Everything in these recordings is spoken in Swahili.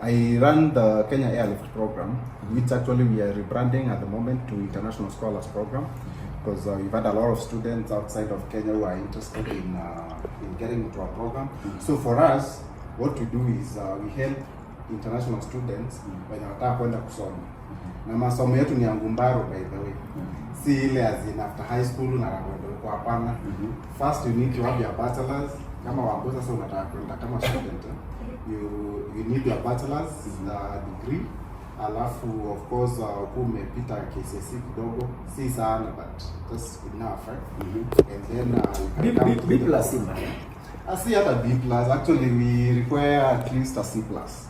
I run the Kenya Airlift program, which actually we are rebranding at the moment to International Scholars Program, because we've had a lot of students outside of Kenya who are interested in getting into our program. So for us, what we do is we help international students wenye wanataka kwenda kusoma. Na masomo yetu ni ya ngumbaro, by the way. Si ile as in after high school na kwenda huko, hapana. First you need to have your bachelor's. Kama wako sasa unataka kwenda kama student, you need your bachelor's degree. Alafu of course umepita KCSE kidogo, si sana but just enough, right? And then B plus. See at a B plus. Actually we require at least a C plus.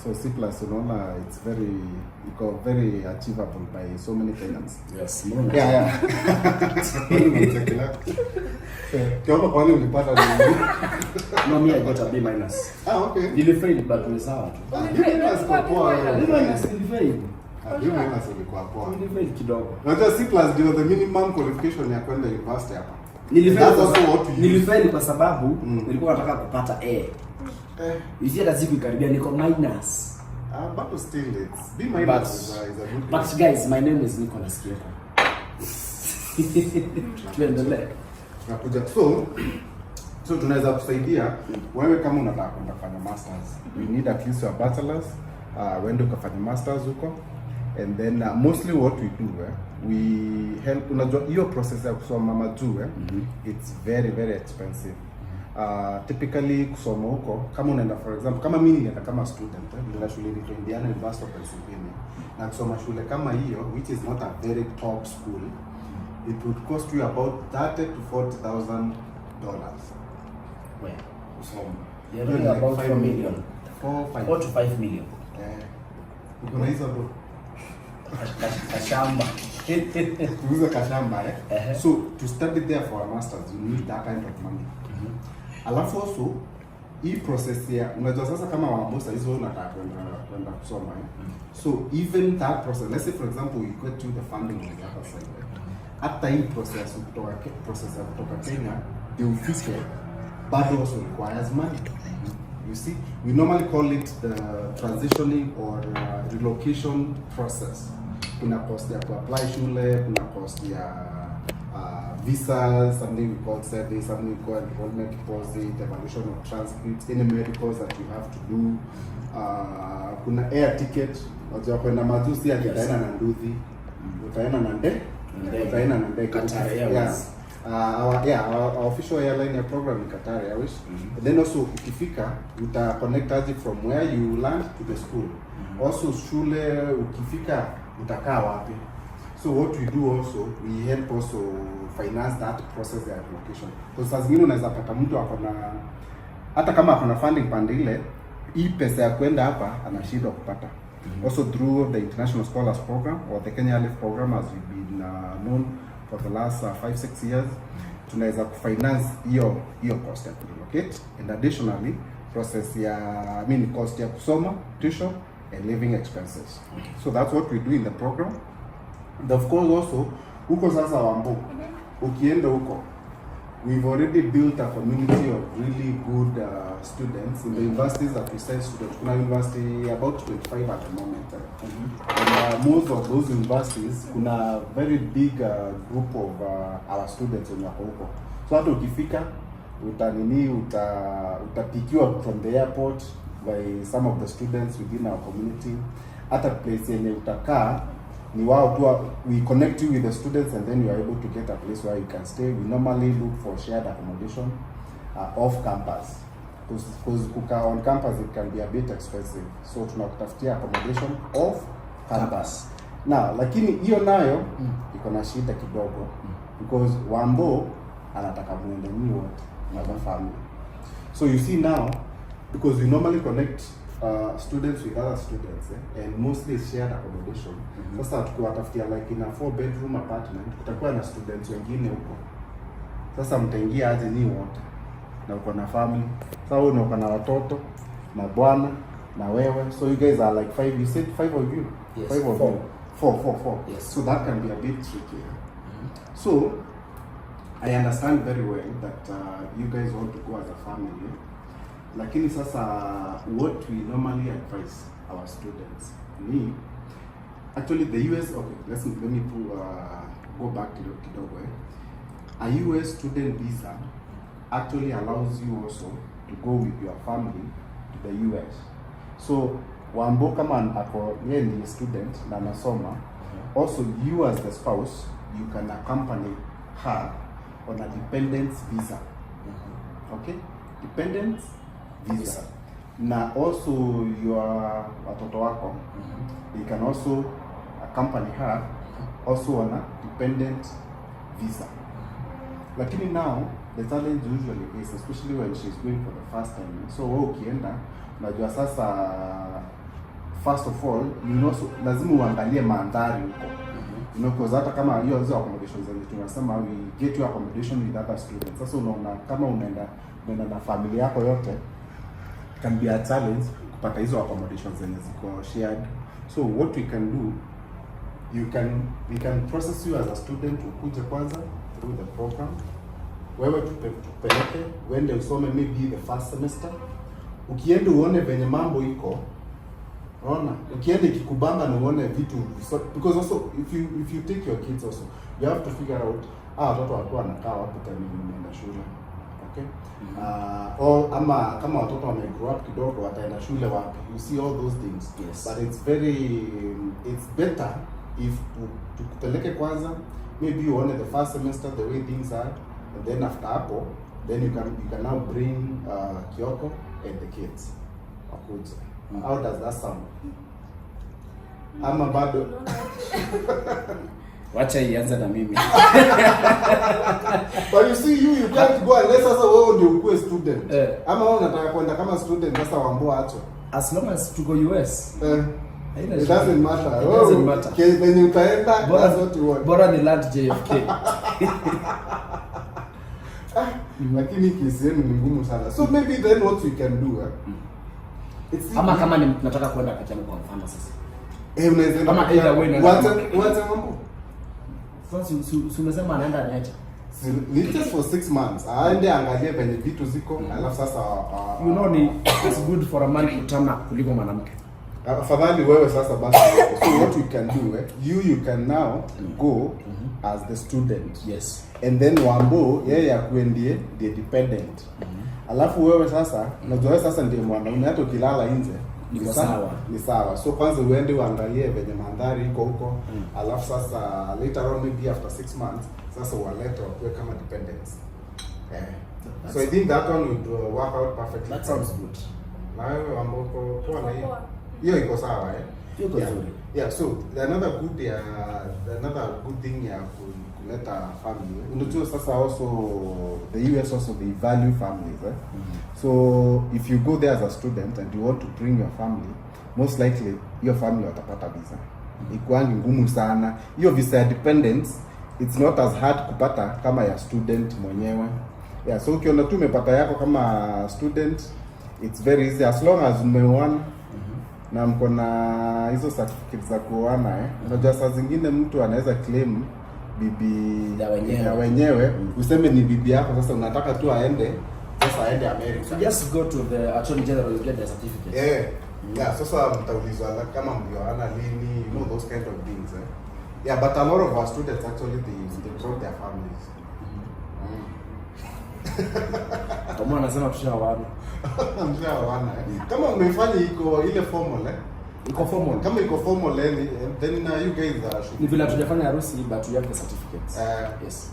So C plus, it's very achievable by so many Kenyans. Yes. Yeah. Kama kwani ulipata nini? No, me I got a B minus. Okay. Nilifail but ni sawa tu. B minus kwa poa. B minus nilifail. B minus ulikuwa poa. Nilifail kidogo. Unajua C plus ndio the minimum qualification ya kwenda university hapa. Nilifail kwa sababu nilikuwa nataka kupata A. Hizi hata siku ikaribia niko minus. But still it's B minus is a good. But guys, my name is Nicholas Kieko. Tuendelee. Tunakuja so tunaweza kusaidia wewe kama unataka kwenda kufanya masters. You need at least your bachelor's, uende ukafanya masters huko. And then mostly what we do, we help. Unajua hiyo process ya kusoma majuu, it's very expensive. Typically kusoma huko, kama unaenda for example, kama mimi nilienda kama student, nilienda shule ya Indiana University of Pennsylvania, na kusoma shule kama hiyo, which is not a very top school, it would cost you about $30,000 to $40,000. Where? Kusoma. You're about 4 million. 4 to 5 million. Uko hizo ndo kashamba. Kuuza kashamba, So to study there for a masters, you need that kind of money. Alafu also hii process ya unajua sasa kama wabosa hizo unataka kwenda kusoma, so even that process, let's say for example we go to the funding on the other side, hata hii process ya kutoka Kenya ndio ufike bado also requires money. You see, we normally call it the transitioning or relocation process. Kuna cost ya apply shule, kuna cost ya visa, something we call survey, something we call enrollment deposit, evaluation of transcripts, any medicals that you have to do. Kuna air ticket, unajua kwenda majusi utaenda na nduthi, utaenda na ndege, Qatar Airways. Our official airline program in Qatar Airways. And then also ukifika uta connect aje from where you land to the school. Also shule ukifika utakaa wapi. So what we do also, we help also finance that process ya relocation. Because saa zingine unaweza pata mtu hata kama akona funding pande ile, hii pesa ya kwenda hapa anashindwa kupata. Also through the International Scholars Program or the Kenya Airlift Program, as we've been known for the last 5-6 years, tunaweza kufinance hiyo cost ya relocate, and additionally process cost ya kusoma, tuition and living expenses. So that's what we do in the program. And of course also huko sasa Wambo, ukienda huko, we've already built a community of really good students in the universities that we send students. Kuna university about 25 at the moment. And most of those universities, kuna very big group of our students when wako huko. So hata ukifika utapikiwa from the airport by some of the students within our community. Hata place yenye utakaa ni wao tu, we connect you with the students and then you are able to get a place where you can stay. We normally look for shared accommodation off campus, because on campus it can be a bit expensive, so tunakutafutia accommodation off campus. Now lakini hiyo nayo iko na shida kidogo, because Wambo anataka muende ni wote na family. So you see now, because we normally connect students with other students, and mostly shared accommodation. Sasa tukiwatafutia like in a 4-bedroom apartment, kutakuwa na students wengine huko. Sasa mtaingia aje ni wote na uko na family. Sasa wewe uko na watoto na bwana na wewe, so you guys are like 5. You said 5 of you? Yes. 5 of you? 4. Yes. So that can be a bit tricky. So I understand very well that you guys want to go as a family. Lakini sasa what we normally advise our students ni actually the US, okay, let me go back kidogo. A US student visa actually allows you also to go with your family to the US. So Wambo kama ako yeye ni student na anasoma, also you as the spouse, you can accompany her on a dependence visa. Okay? Dependence visa. Na also your watoto wako, you can also accompany her also on a dependent visa. Lakini now the challenge usually is, especially when she's going for the first time, so ukienda unajua sasa, first of all you know, so lazima uangalie mandhari huko. You know, because hata kama hizo accommodations zenye tunasema we get your accommodation with other students. Sasa unaona kama unaenda na familia yako yote, can be a challenge kupata hizo accommodations zenye ziko shared. So what we can do, we can process you as a student, ukuje kwanza through the program, wewe tupeleke uende usome maybe the first semester, ukienda uone venye mambo iko. Unaona, ukienda ikikubamba na uone vitu, because also if you take your kids also, you have to figure out watoto wako wanakaa wapi kama wanaenda shule. Okay? Or ama kama watoto wame grow up kidogo wataenda shule wapi. You see all those things. Yes. But it's better if tukupeleke kwanza, maybe you uone the first semester the way things are, and then after hapo, then you can now bring Kyoko and the kids. Wakuje. How does that sound? Ama bado wacha ianze na mimi. But you see, you can't go unless sasa wewe ndio ukue student. Ama wewe unataka kwenda kama student sasa Wambo acho. As long as to go US. It doesn't matter. It doesn't matter. When you utaenda, that's what you want. Bora ni land JFK. Lakini kesi yenu ni ngumu sana. So maybe then what we can do, ama kama nataka kwenda kachana kwa mfano sasa. Unaweza kama either way na wacha mambo. Sasa umesema anaenda anacha. It's just for 6 months. Aende angalie penye vitu ziko, alafu sasa you know ni it's good for a man kutama kuliko mwanamke. Afadhali wewe sasa basi. So what we can do, you can now go as the student. Yes. And then Wambo yeye akuendie the dependent. Alafu wewe sasa, unajua sasa ndiye mwanaume, hata ukilala nje ni sawa. So kwanza uende uangalie venye mandhari iko huko. Alafu sasa later on maybe after 6 months sasa walete wakuwe kama dependents. So I think that one would work out perfectly. That sounds good. Na wewe Wambo kwa na hiyo iko sawa Hiyo iko nzuri. Yeah, so another good thing ya kuleta family. Unajua sasa also the US also they value families. So if you go there as a student and you want to bring your family, most likely your family watapata visa. Ikuangi ngumu sana. Hiyo visa ya dependence, it's not as hard kupata kama ya student mwenyewe. Yeah, so ukiona tu umepata yako kama student, it's very easy as long as umeoana na mko na hizo certificates za kuoana. Unajua saa zingine mtu anaweza claim bibi ya wenyewe, useme ni bibi yako, sasa unataka tu aende America. So just go to the Attorney General and get the certificate. Yeah, sasa mtaulizwa kama mlioana lini, you know, those kind of things. Yeah, but a lot of our students actually they brought their families. Kama anasema tushaoana. Mshaoana. Kama umefanya iko ile formal iko formal. Kama iko formal then you guys should. Ni vile tujafanya harusi but we have the certificates. Yes.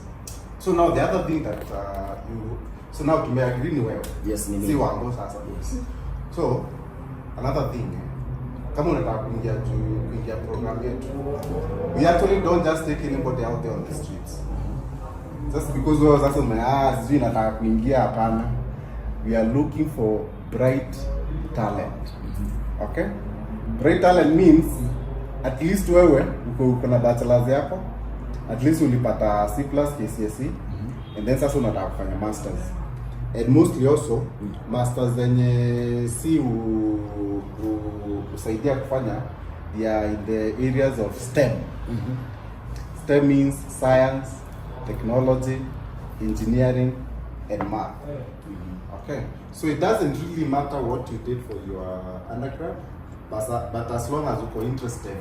So now the other thing that so now tumeagree ni wewe. Yes, ni si Wambo sasa. Yes. So another thing, kama unataka kuingia program yetu, we actually don't just take anybody out there on the streets. Just because wewe sasa sijui nataka kuingia, hapana. We are looking for bright talent. Okay? Bright talent means at least wewe uko na bachelor's yako, at least ulipata C+ KCSE, and then sasa unataka kufanya masters. And mostly also masters zenye si usaidia kufanya they are in the areas of STEM. STEM means science, technology, engineering and math. Okay, so it doesn't really matter what you did for your undergrad, but as long as uko interested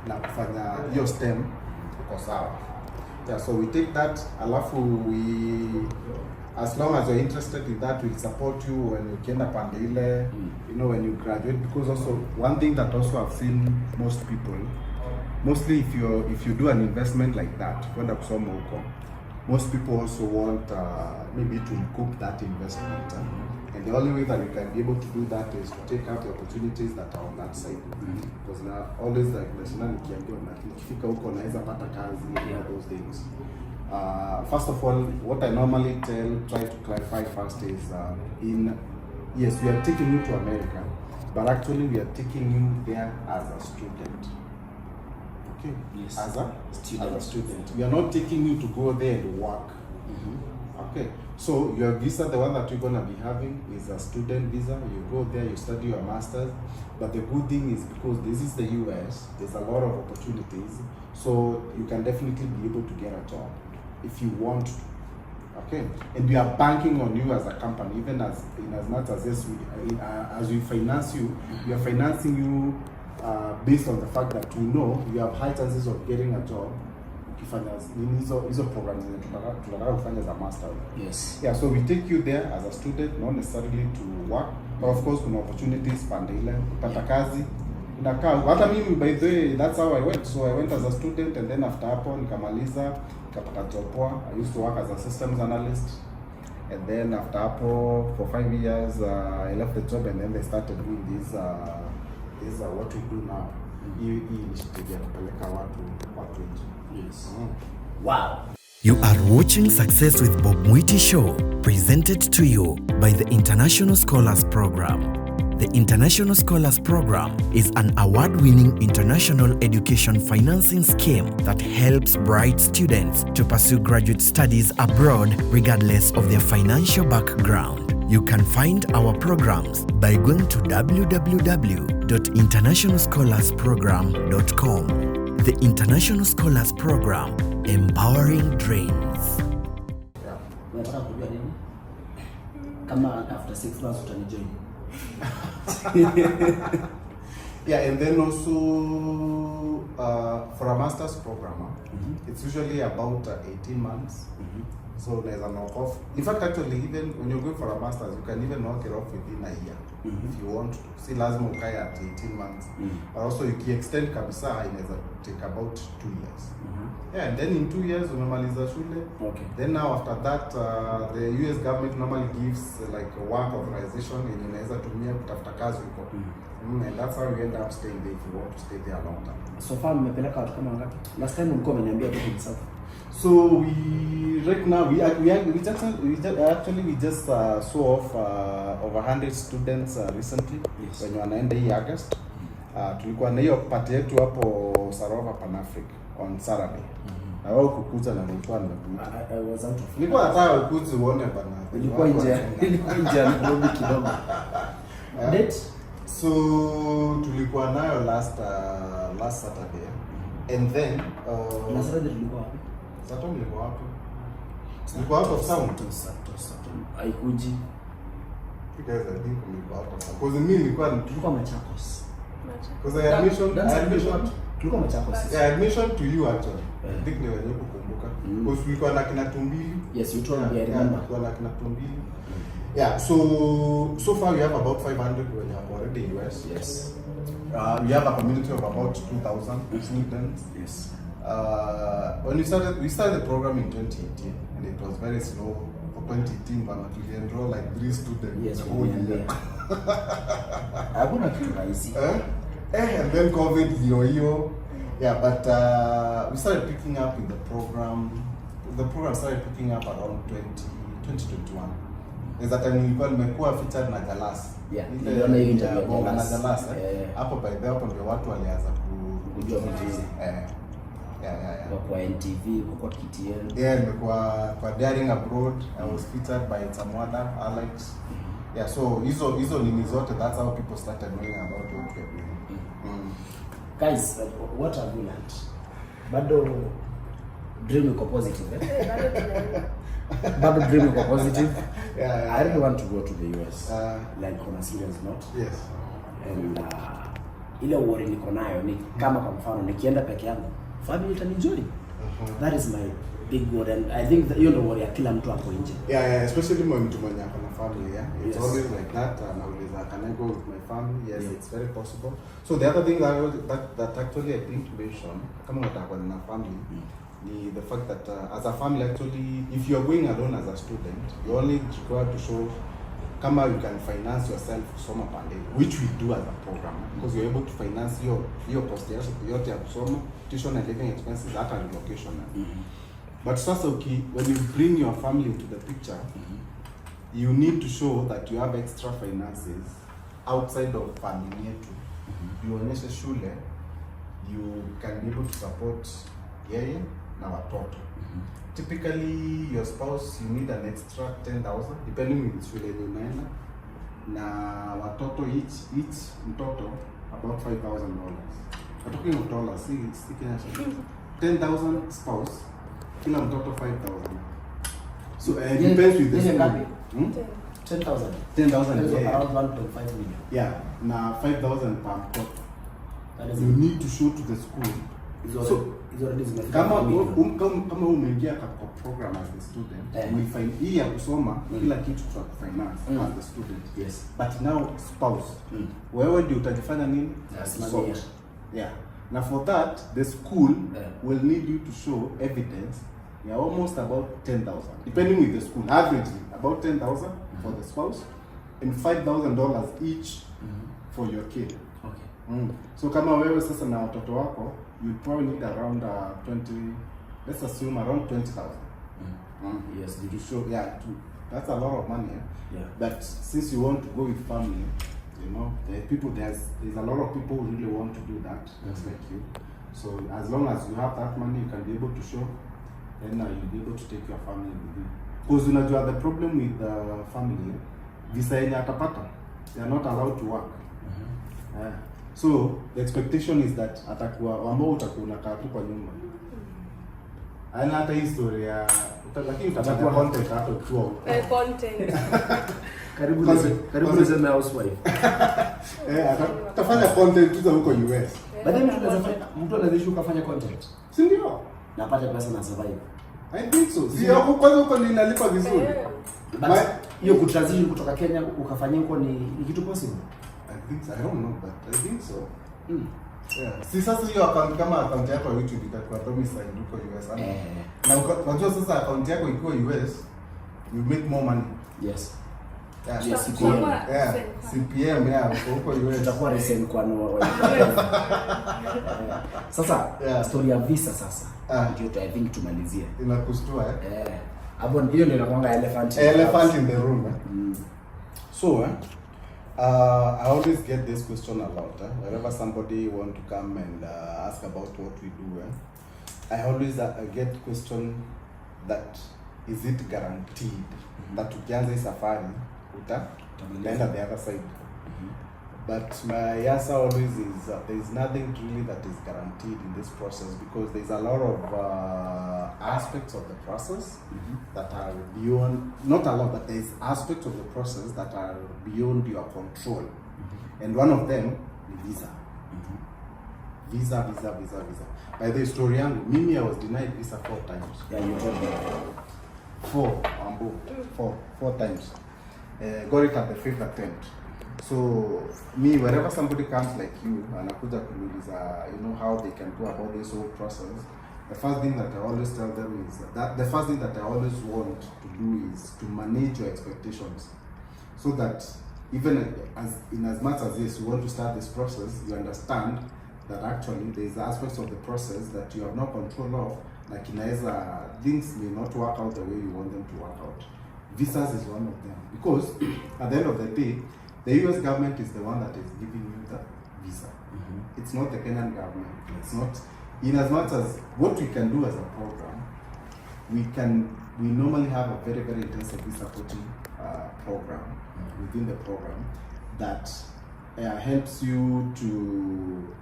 na kufanya hiyo STEM, uko sawa. Yeah, so we take that, alafu as long as you're interested in that, we'll support you when you kienda pande ile, you know, when you graduate. Because also one thing that also I've seen most people, mostly if you do an investment like that, kwenda kusoma huko, most people also want maybe to recoup that investment, and the only way that you can be able to do that is to take out the opportunities that are on that side, because now always like nikiambia nikifika huko naweza pata kazi, those things. First of all, what I normally try to clarify first is yes, we are taking you to America, but actually we are taking you there as a student. Okay. Yes. As a student. We are not taking you to go there and work. Okay. So your visa, the one that you're gonna be having, is a student visa. You go there, you study your masters. But the good thing is, because this is the US, there's a lot of opportunities. So you can definitely be able to get a job if you want to. Okay. And we are banking on you as a company, even as much as yes, as we finance you, we are financing you based on the fact that we know you have high chances of getting a job ukifanya hizo programs tunataka kufanya as a master. Yes. Yeah, so we take you there as a student, not necessarily to work, but of course kuna opportunities pande ile kupata kazi. Hata mimi, by the way, that's how I went. So I went as a student, and then after hapo nikamaliza nikapata job poa. I used to work as a systems analyst, and then after hapo for 5 years I left the job, and then they started doing this what we do now. Hii initiative ya kupeleka watu nje. Yes. Wow. You are watching Success with Bob Mwiti Show, presented to you by the International Scholars Program. The International Scholars Program is an award-winning international education financing scheme that helps bright students to pursue graduate studies abroad regardless of their financial background. You can find our programs by going to www.internationalscholarsprogram.com. The International Scholars Program, empowering dreams. Unataka kujua nini? Kama after 6 months utanijoin. Yeah, and then also for a master's program, it's usually about 18 months. So there's a knock-off. In fact, actually, even when you're going for a master's, you can even knock it off within a year if you want to. See, lazima ukae at 18 months. But also, you can extend kabisa, inaweza take about 2 years. Yeah, and then in 2 years, umemaliza shule. Okay. Then now after that, the US government normally gives like a work authorization, and inaweza tumia kutafuta kazi huko. And that's how you end up staying there if you want to stay there long term. So far mmepeleka watu kama ngapi? Last time ulikuwa umeniambia tu himself. So right now we just saw off over 100 students recently. Yes. When wanaenda hii August. Tulikuwa na hiyo party yetu hapo Sarova Pan Africa on Saturday. Na wao kukuza na nilikuwa nimekuja. I was out of. Nilikuwa nataka ukuze uone bana. Nilikuwa nje Nairobi kidogo. Date? So tulikuwa nayo last Saturday. And then na Saturday tulikuwa wapi? Saturday nilikuwa wapi? Nilikuwa out of town. Haikuji. You guys are being coming out of town. Because me tulikuwa Machakos. Because I admission tulikuwa Machakos. Yeah, admission to you actually. I think ni wewe kukumbuka. Because tulikuwa na kina Tumbili. Yes, you told me, I remember. Tulikuwa na kina Tumbili. Yeah, so far we have about 500 when you have already in US. Yes. We have a community of about 2,000 students. Yes. When we started the program in 2018, and it was very slow. For 2018, but we enroll like 3 students. Yes, the whole year. Hakuna kitu rahisi. And then COVID, yo. Yeah, but we started picking up in the program. The program started picking up around 2021. Is that time nilikuwa nimekuwa featured na Galas. Yeah. Niliona hiyo interview na Galas. Hapo by the hapo ndio watu walianza kujua vitu. Yeah. Kwa NTV, kwa KTN. Yeah, nimekuwa kwa Daring Abroad. I was featured by Tamwada, Alex. Yeah, so hizo nini zote, that's how people started knowing about what we're doing. Guys, what have you learned? Bado dream iko positive, eh? Bado dream iko positive. I really want to go to the US. Like on a serious note. Yes. And ile worry niko nayo ni kama kwa mfano nikienda peke yangu, family itanenjoy. That is my big worry, and I think that you know worry ya kila mtu hapo nje. Yeah, especially mtu mwenye ako na family, yeah. It's always like that. Nauliza, can I go with my family? Yes, it's very possible. So the other thing that actually I think mention, kama unataka na family, ni the fact that as a family actually, if you are going alone as a student, you only required to show kama you can finance yourself kusoma pande, which we do as a program, because you're able to finance your cost yote ya kusoma, tuition and living expenses, hata relocation. But sasa when you bring your family into the picture, you need to show that you have extra finances outside of family yetu. Uonyeshe shule, you can be able to support yeye na watoto. Typically your spouse, you need an extra 10,000 depending with shule yenye unaenda, na watoto each mtoto about $5,000. We're talking of dollars, si Kenya shilingi. 10,000 spouse, kila mtoto 5,000. So it depends with the school. 10,000. 10,000 yeah. Around 1.5 million. Yeah, na 5,000 per mtoto. You need to show to the school. Kama umeingia kwa program as a student, we find hii ya kusoma kila kitu kwa finance as a student. Yes. But now spouse, wewe ndio utajifanya nini? Yeah. Now for that, the school will need you to show evidence. Almost about 10,000, depending with the school. Averagely about 10,000 for the spouse, and $5,000 each for your kid. Okay. So kama wewe sasa na watoto wako, you probably need around 20. Let's assume around 20,000. Yes, to show. Yeah, that's a lot of money. Yeah. But since you want to go with family, you know, there's a lot of people who really want to do that, just like you. So as long as you have that money, you can be able to show. Then you'll be able to take your family with you. Because unajua the problem with the family, visa yenye atapata, they are not allowed to work. So the expectation is that atakuwa ambao utakuwa unakaa tu kwa nyumba. Haina hata historia, lakini utakuwa content hapo tu. Content. Karibu niseme housewife. Atafanya content tu huko US. But then mtu anaweza kufanya content. Si ndio? Na apate pesa na survive. I think so. Sio kwanza huko ninalipa vizuri. But hiyo kutransition kutoka Kenya ukafanyia huko ni kitu possible? I don't know, but I think so. Yeah. Si sasa hiyo account kama account yako ya YouTube itakuwa domicile huko US. Na unajua sasa account yako ikiwa US, you make more money. Yes. Yeah. Yes, CPM huko US itakuwa recent kwa no. Sasa story ya visa sasa. Ndio I think tumalizie. Inakustua hapo hiyo ndio inakuanga elephant in the room. So I always get this question a lot. Whenever somebody want to come and ask about what we do, I always get question that is it guaranteed that ukianza safari utaenda the other side. But my answer always is there is nothing really that is guaranteed in this process, because there is a lot of aspects of the process that are beyond, not a lot, but there is aspects of the process that are beyond your control. And one of them is visa. Visa. By the story yangu, mimi I was denied visa 4 times. Yeah, you told me. 4 times. Got it at the 5th attempt. So me, wherever somebody comes like you anakuja kuniuliza, you know, how they can go about this whole process, the first thing that I always tell them is that the first thing that I always want to do is to manage your expectations, so that even as much as yes, you want to start this process, you understand that actually there is aspects of the process that you have no control of, like things may not work out the way you want them to work out. Visas is one of them, because at the end of the day, the US government is the one that is giving you the visa. It's not the Kenyan government. It's not, in as much as what we can do as a program, we normally have a very, very intensive visa coaching program within the program that helps you to,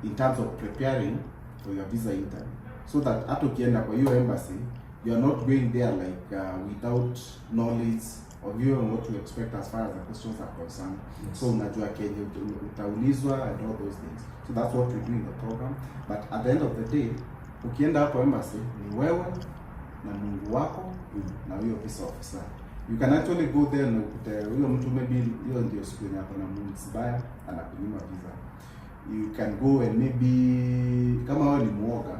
in terms of preparing for your visa intern, so that hata ukienda kwa hiyo embassy, you are not going there like without knowledge of you and what to expect as far as the questions are concerned. Yes. So unajua kenye utaulizwa and all those things. So that's what we do in the program. But at the end of the day, ukienda hapo embassy ni wewe na Mungu wako na huyo visa officer. You can actually go there na huyo mtu maybe hiyo ndio siku yenye hapo na Mungu sibaya anakunyima visa. You can go and maybe kama wewe ni muoga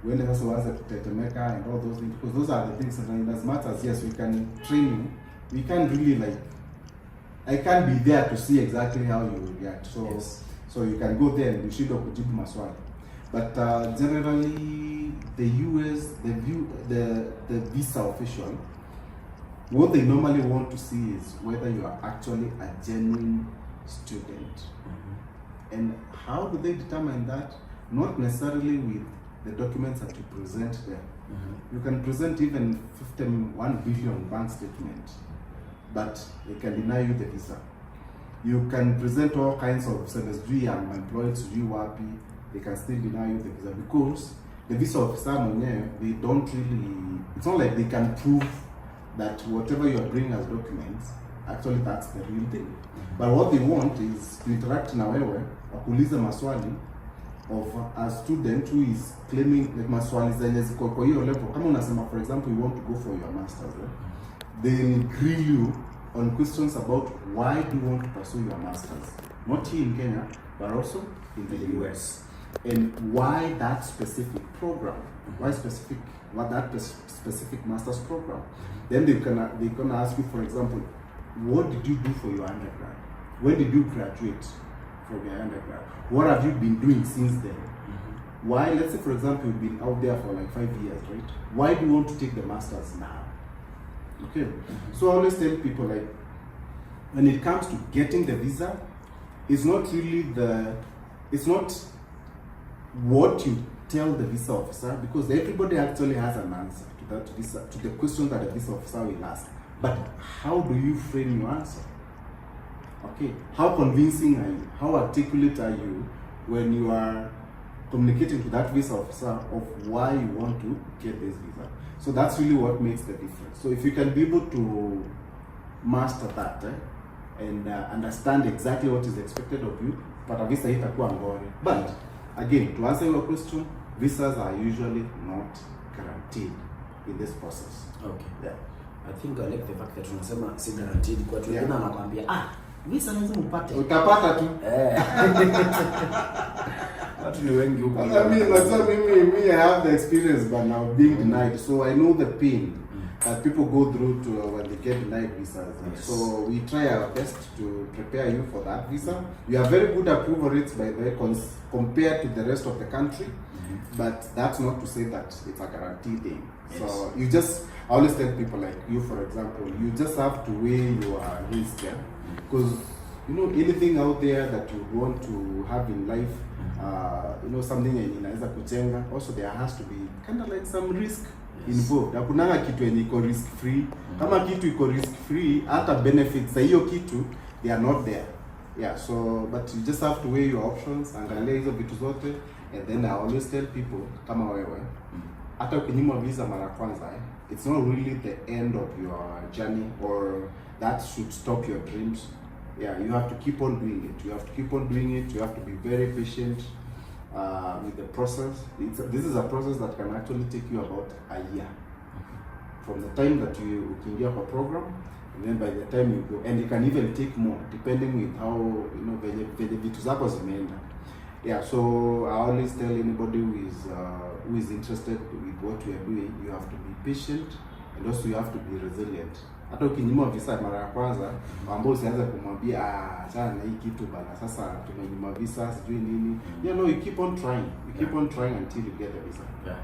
uende sasa uanze kutetemeka and all those things, because those are the things that as much as yes we can train you, we can't really like, I can't be there to see exactly how you will react. So yes. So you can go there and you should kujibu maswali. But generally the US, the visa official, what they normally want to see is whether you are actually a genuine student. And how do they determine that? Not necessarily with the documents that you present there. You can present even 51 billion bank statement, but they can deny you the visa. You can present all kinds of service. I'm employed to do wapi, they can still deny you the visa because the visa officer, they don't really, it's not like they can prove that whatever you are bringing as documents, actually that's the real thing. But what they want is to interact na wewe, wakuulize maswali of a student who is claiming like maswali zenye ziko kwa hiyo level. Kama unasema for example you want to go for your masters, they'll grill you on questions about why do you want to pursue your masters, not here in Kenya but also in the US, and why that specific program, why specific, what that specific master's program. Then they're gonna ask you, for example, what did you do for your undergrad? When did you graduate from your undergrad? What have you been doing since then? Why, let's say for example, you've been out there for like 5 years, right? Why do you want to take the masters now? Okay, so I always tell people, like, when it comes to getting the visa, it's not really it's not what you tell the visa officer, because everybody actually has an answer to that visa, to the question that the visa officer will ask. But how do you frame your answer? Okay, how convincing are you? How articulate are you when you are communicating to that visa officer of why you want to get this visa? So that's really what makes the difference. So if you can be able to master that and understand exactly what is expected of you, pata visa itakuwa ngori. But again, to answer your question, visas are usually not guaranteed in this process. Okay. Yeah. I think I like the fact that tunasema si guaranteed kwa watu wengine anakuambia visa lazima upate. Utapata tu. Watu ni wengi huko. I mean, me I have the experience but now being denied, so I know the pain that people go through to when they get denied visas. Yes. So we try our best to prepare you for that visa. We have very good approval rates by the way compared to the rest of the country, but that's not to say that it's a guaranteed thing. Yes. So you just, I always tell people like you, for example, you just have to weigh your risk, because you know anything out there that you want to have in life, you know, something inaweza kujenga. Also there has to be kind of like some risk involved. Hakunanga kitu yenye iko risk free. Kama kitu iko risk free, hata benefits za hiyo kitu they are not there. Yeah, so but you just have to weigh your options, angalia hizo vitu zote, and then I always tell people kama wewe hata ukinyimwa visa mara kwanza, it's not really the end of your journey or that should stop your dreams. Yeah, you have to keep on doing it. You have to keep on doing it. You have to be very patient with the process. This is a process that can actually take you about a year from the time that you can a program, and then by the time you go, and it can even take more depending with how you know the vitu zako zimeenda. Yeah, so I always tell anybody who is interested with what we are doing, you have to be patient and also you have to be resilient. Hata ukinyimwa visa mara ya kwanza, ambao usianze kumwambia sana na hii kitu bana, sasa tumenyimwa visa sijui nini. You know, you keep on trying. You keep on trying until you get the visa. Yeah.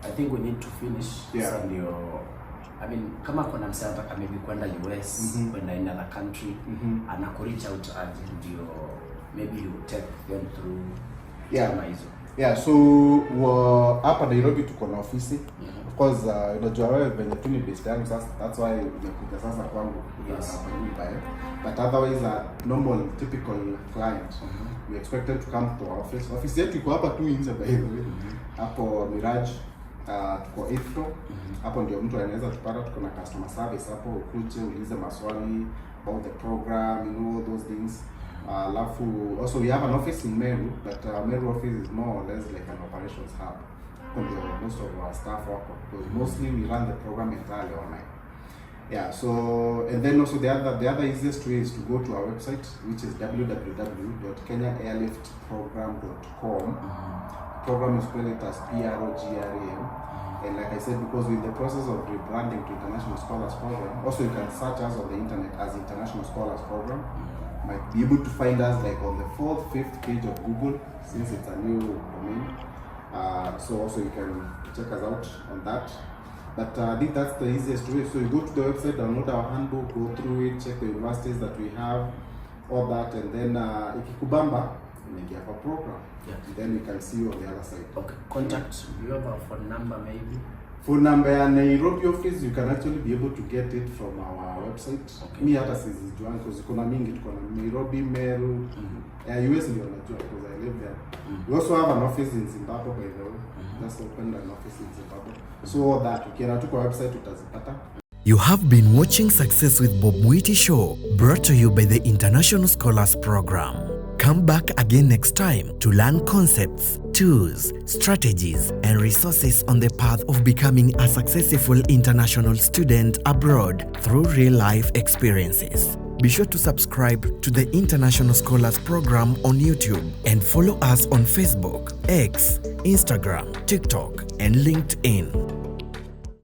I think we need to finish. Yeah. Ndio, I mean, kama kuna msee anataka maybe kwenda US, kwenda in another country, anakureach out aje ndio maybe you take them through kama hizo. Yeah, so hapa Nairobi tuko na ofisi. Of course, unajua wewe venye tu ni based yangu sasa, that's why nimekuja sasa kwangu. Yes. But otherwise a normal typical client, we expected to come to our office. Office yetu iko hapa tu nje by the way. Hapo Mirage tuko 8th floor. Hapo ndio mtu anaweza tupata, tuko na customer service hapo, ukuje ulize maswali about the program, you know, those things. Alafu also we have an office in Meru, but Meru office is more or less like an operations hub. Most of our staff work, because mostly we run the program entirely online. Yeah, so and then also the other easiest way is to go to our website, which is www.kenyaairliftprogram.com. Program is spelled as PROGRAM. And like I said, because we're in the process of rebranding to International Scholars Program, also you can search us on the internet as International Scholars Program. Might be able to find us like on the 4th, 5th page of Google, since it's a new domain. So also you can check us out on that. But I think that's the easiest way. So you go to the website, download our handbook, go through it, check the universities that we have, all that, and then ikikubamba, you have a program. Yeah. And then we can see you on the other side. Okay. Contact. Do you have a phone number maybe? Phone number and Nairobi office, you can actually be able to get it from our website. Okay. Me hata sizijuan because kuna mingi, tuko na Nairobi, Meru, US ndio najua because I live there. We also have an office in Zimbabwe, by the way. Just opened an office in Zimbabwe. So all that, ukienda tu kwa website utazipata. You have been watching Success with Bob Mwiti Show, brought to you by the International Scholars Program. Come back again next time to learn concepts, tools, strategies, and resources on the path of becoming a successful international student abroad through real-life experiences. Be sure to subscribe to the International Scholars Program on YouTube and follow us on Facebook, X, Instagram, TikTok, and LinkedIn.